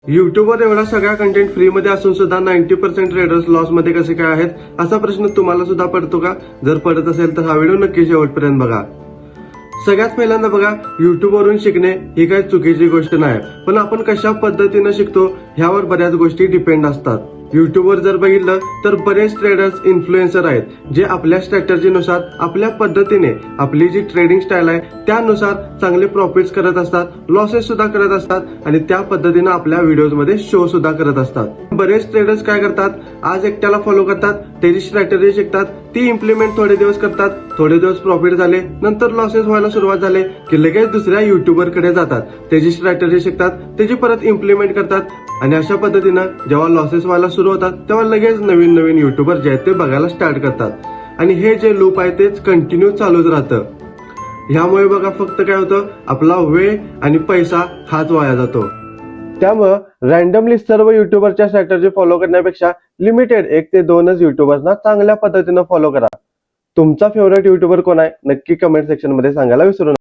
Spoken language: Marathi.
युट्यूबवर एवढा सगळा कंटेंट फ्रीमध्ये असून सुद्धा 90% ट्रेडर्स लॉस मध्ये कसे काय आहेत असा प्रश्न तुम्हाला सुद्धा पडतो का? जर पडत असेल तर हा व्हिडिओ नक्की शेवटपर्यंत बघा. सगळ्यात पहिल्यांदा बघा, युट्यूबवरून शिकणे ही काही चुकीची गोष्ट नाही, पण आपण कशा पद्धतीने शिकतो ह्यावर बऱ्याच गोष्टी डिपेंड असतात. युट्यूबवर जर बघितलं तर बरेच ट्रेडर्स इन्फ्लुएन्सर आहेत जे आपल्या स्ट्रॅटेजीनुसार आपल्या पद्धतीने आपली जी ट्रेडिंग स्टाईल आहे त्यानुसार चांगले प्रॉफिट्स करत असतात, लॉसेस सुद्धा करत असतात आणि त्या पद्धतीने आपल्या व्हिडिओजमध्ये शो सुद्धा करत असतात. बरेच ट्रेडर्स काय करतात, आज एकट्याला फॉलो करतात, त्याची स्ट्रॅटेजी शिकतात, ती इम्प्लिमेंट थोडे दिवस करतात, थोडे दिवस प्रॉफिट झाले, नंतर लॉसेस व्हायला सुरुवात झाले की लगेच दुसऱ्या युट्यूबर कडे जातात, त्याची स्ट्रॅटेजी शिकतात, त्याची परत इम्प्लिमेंट करतात आणि अशा पद्धतीनं जेव्हा लॉसेस व्हायला सुरू होतात तेव्हा लगेच नवीन नवीन युट्यूबर जे आहेत ते बघायला स्टार्ट करतात आणि हे जे लूप आहे तेच कंटिन्यू चालूच राहतं. ह्यामुळे बघा फक्त काय होतं, आपला वेळ आणि पैसा हाच वाया जातो. त्यामुळं रॅन्डमली सर्व युट्यूबरच्या स्ट्रॅटेजी फॉलो करण्यापेक्षा लिमिटेड 1 ते 2च युट्यूबर्सना चांगल्या पद्धतीनं फॉलो करा. तुमचा फेवरेट युट्यूबर कोण आहे नक्की कमेंट सेक्शन मध्ये सांगायला विसरू नका.